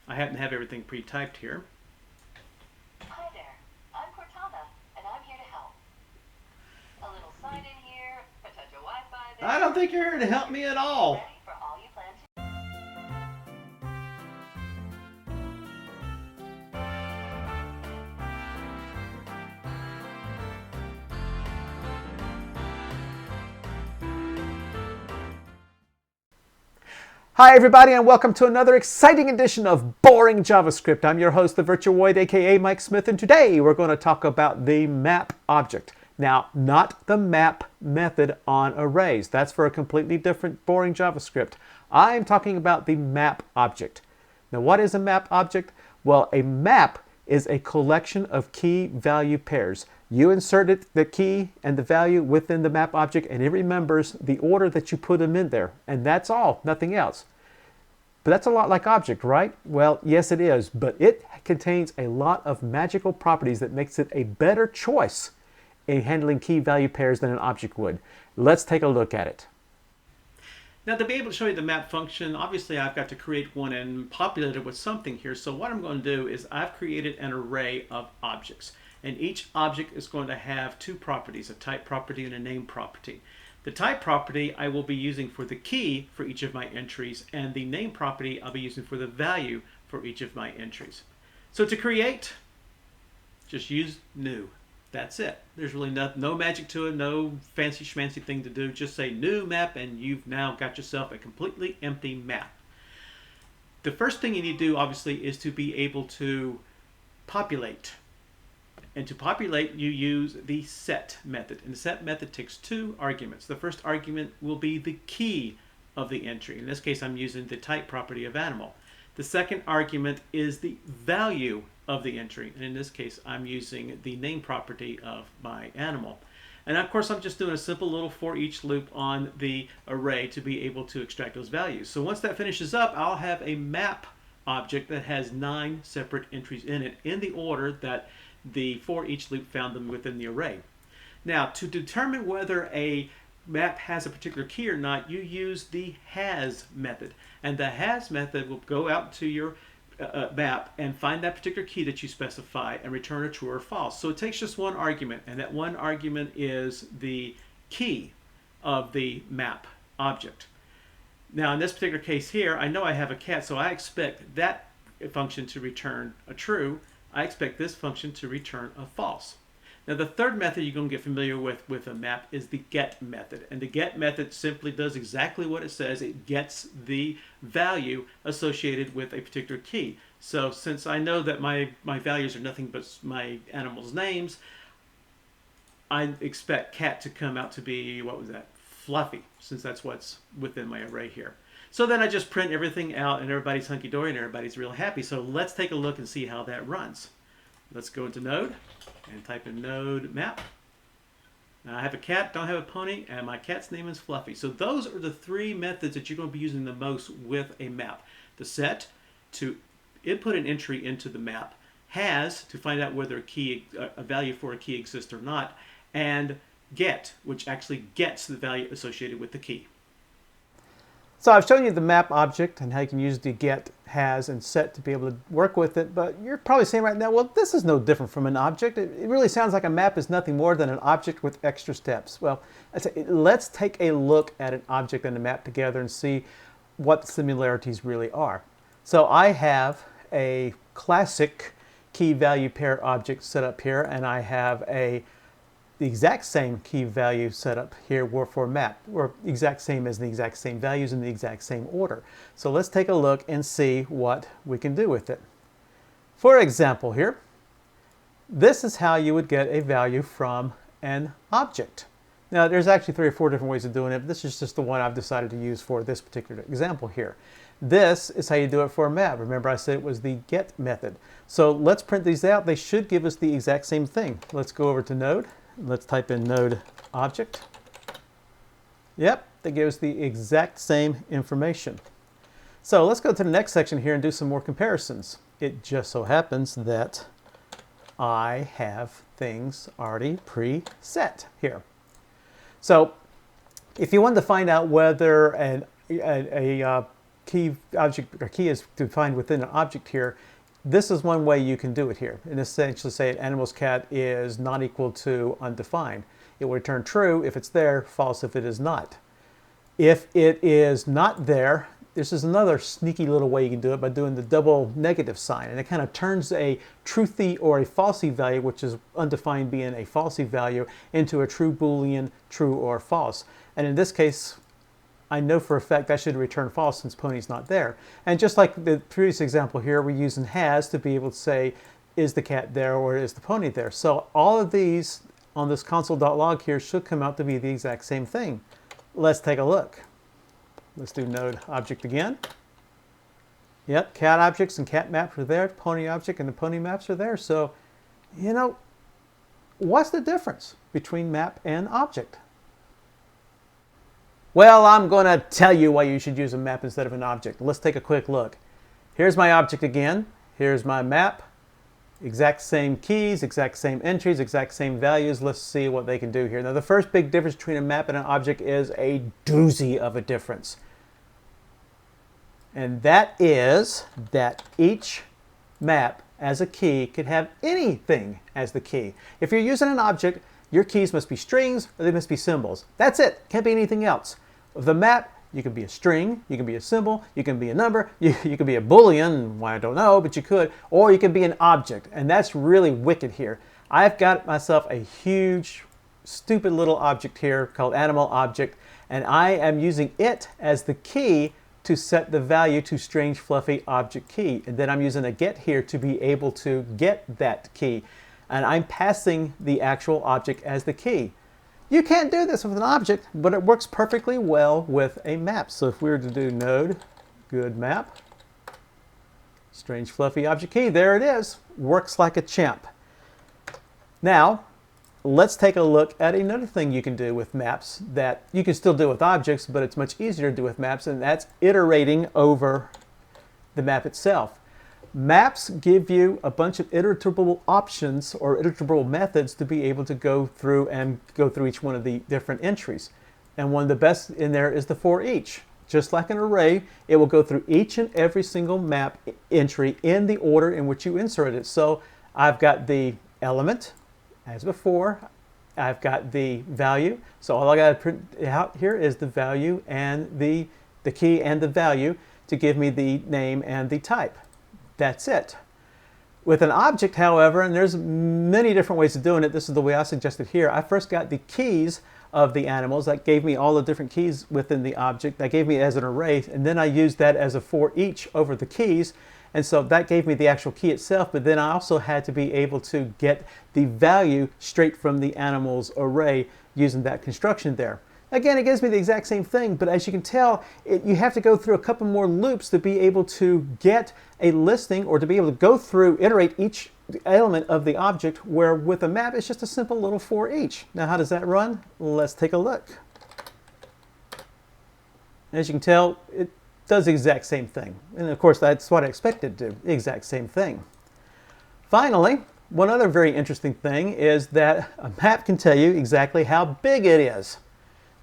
I happen to have everything pre-typed here. Hi there, I'm Cortana, and I'm here to help. A little sign in here, a touch of Wi-Fi I there. don't think you're here to help me at all. Ready for all you plan to. Hi everybody and welcome to another exciting edition of Boring JavaScript. I'm your host, the Virtuoid, aka Mike Smith, and today we're going to talk about the map object. Now, not the map method on arrays. That's for a completely different Boring JavaScript. I'm talking about the map object. Now, what is a map object? Well, a map is a collection of key value pairs. You inserted the key and the value within the map object, and it remembers the order that you put them in there. And that's all, nothing else. But that's a lot like object, right? Well, yes it is, but it contains a lot of magical properties that makes it a better choice in handling key value pairs than an object would. Let's take a look at it. Now, to be able to show you the map function, obviously I've got to create one and populate it with something here. So what I'm going to do is I've created an array of objects. And each object is going to have two properties, a type property and a name property. The type property I will be using for the key for each of my entries, and the name property I'll be using for the value for each of my entries. So to create, just use new. That's it. There's really no magic to it, no fancy schmancy thing to do. Just say new map and you've now got yourself a completely empty map. The first thing you need to do, obviously, is to be able to populate. And to populate, you use the set method. And the set method takes two arguments. The first argument will be the key of the entry. In this case, I'm using the type property of animal. The second argument is the value of the entry. And in this case, I'm using the name property of my animal. And of course, I'm just doing a simple little for each loop on the array to be able to extract those values. So once that finishes up, I'll have a map object that has 9 separate entries in it in the order that the for each loop found them within the array. Now, to determine whether a map has a particular key or not, you use the has method. And the has method will go out to your map and find that particular key that you specify and return a true or false. So it takes just one argument, and that one argument is the key of the map object. Now, in this particular case here, I know I have a cat, so I expect that function to return a true. I expect this function to return a false. Now, the third method you're going to get familiar with a map is the get method. And the get method simply does exactly what it says. It gets the value associated with a particular key. So since I know that my values are nothing but my animals' names, I expect cat to come out to be, what was that, Fluffy, since that's what's within my array here. So then I just print everything out and everybody's hunky-dory and everybody's real happy. So let's take a look and see how that runs. Let's go into Node and type in node map. Now I have a cat, don't have a pony, and my cat's name is Fluffy. So those are the three methods that you're going to be using the most with a map. The set, to input an entry into the map. Has, to find out whether a value for a key exists or not. And get, which actually gets the value associated with the key. So I've shown you the map object and how you can use the get, has, and set to be able to work with it, but you're probably saying right now, well, this is no different from an object. It really sounds like a map is nothing more than an object with extra steps. Well, let's take a look at an object and a map together and see what the similarities really are. So I have a classic key value pair object set up here, and I have the exact same key value setup here for map. We're exact same as the exact same values in the exact same order. So let's take a look and see what we can do with it. For example here, this is how you would get a value from an object. Now there's actually 3 or 4 different ways of doing it, but this is just the one I've decided to use for this particular example here. This is how you do it for a map. Remember I said it was the get method. So let's print these out. They should give us the exact same thing. Let's go over to Node. Let's type in node object. Yep, that gives the exact same information. So let's go to the next section here and do some more comparisons. It just so happens that I have things already preset here. So if you wanted to find out whether a key object or key is defined within an object here, this is one way you can do it here. And essentially say animal's cat is not equal to undefined. It will return true if it's there, false if it is not. If it is not there, this is another sneaky little way you can do it by doing the double negative sign. And it kind of turns a truthy or a falsy value, which is undefined being a falsy value, into a true Boolean, true or false. And in this case, I know for a fact that should return false since pony's not there. And just like the previous example here, we're using has to be able to say, is the cat there or is the pony there? So all of these on this console.log here should come out to be the exact same thing. Let's take a look. Let's do node object again. Yep, cat objects and cat maps are there. Pony object and the pony maps are there. So, you know, what's the difference between map and object? Well, I'm going to tell you why you should use a map instead of an object. Let's take a quick look. Here's my object again. Here's my map. Exact same keys, exact same entries, exact same values. Let's see what they can do here. Now, the first big difference between a map and an object is a doozy of a difference. And that is that each map as a key could have anything as the key. If you're using an object, your keys must be strings or they must be symbols. That's it. Can't be anything else. With a map, you can be a string, you can be a symbol, you can be a number, you can be a Boolean, well, I don't know, but you could, or you can be an object. And that's really wicked here. I've got myself a huge, stupid little object here called animal object, and I am using it as the key to set the value to strange fluffy object key. And then I'm using a get here to be able to get that key. And I'm passing the actual object as the key. You can't do this with an object, but it works perfectly well with a map. So if we were to do node, good map, strange fluffy object key, there it is. Works like a champ. Now, let's take a look at another thing you can do with maps that you can still do with objects, but it's much easier to do with maps, and that's iterating over the map itself. Maps give you a bunch of iterable options or iterable methods to be able to go through each one of the different entries. And one of the best in there is the for each. Just like an array, it will go through each and every single map entry in the order in which you insert it. So I've got the element, as before. I've got the value. So all I got to print out here is the value and the key and the value to give me the name and the type. That's it. With an object, however, and there's many different ways of doing it. This is the way I suggested here. I first got the keys of the animals. That gave me all the different keys within the object. That gave me it as an array. And then I used that as a for each over the keys. And so that gave me the actual key itself. But then I also had to be able to get the value straight from the animal's array using that construction there. Again, it gives me the exact same thing, but as you can tell, you have to go through a couple more loops to be able to get a listing or to be able to go through, iterate each element of the object, where with a map, it's just a simple little for each. Now, how does that run? Let's take a look. As you can tell, it does the exact same thing. And of course, that's what I expected to do, the exact same thing. Finally, one other very interesting thing is that a map can tell you exactly how big it is.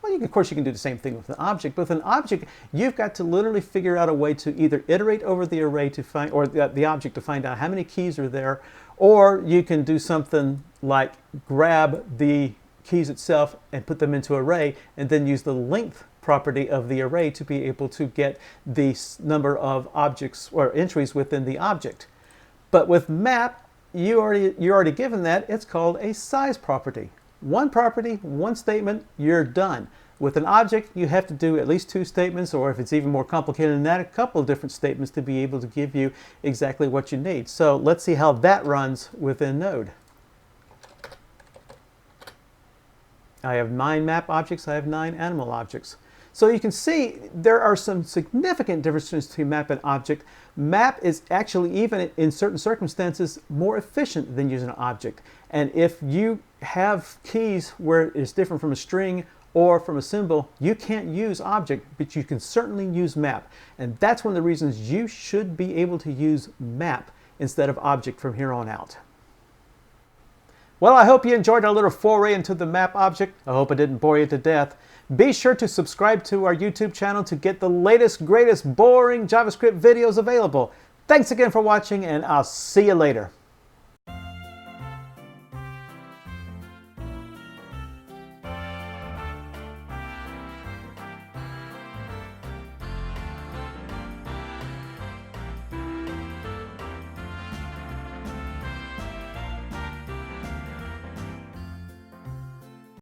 Well, of course, you can do the same thing with an object. But with an object, you've got to literally figure out a way to either iterate over the array to find, or the object to find out how many keys are there, or you can do something like grab the keys itself and put them into an array, and then use the length property of the array to be able to get the number of objects or entries within the object. But with map, you're already given that. It's called a size property. One property, one statement, you're done. With an object, you have to do at least 2 statements, or if it's even more complicated than that, a couple of different statements to be able to give you exactly what you need. So let's see how that runs within Node. I have 9 map objects, I have 9 animal objects. So you can see there are some significant differences between map and object. Map is actually, even in certain circumstances, more efficient than using an object. And if you have keys where it's different from a string or from a symbol, you can't use object, but you can certainly use map. And that's one of the reasons you should be able to use map instead of object from here on out. Well, I hope you enjoyed our little foray into the map object. I hope it didn't bore you to death. Be sure to subscribe to our YouTube channel to get the latest, greatest boring JavaScript videos available. Thanks again for watching, and I'll see you later.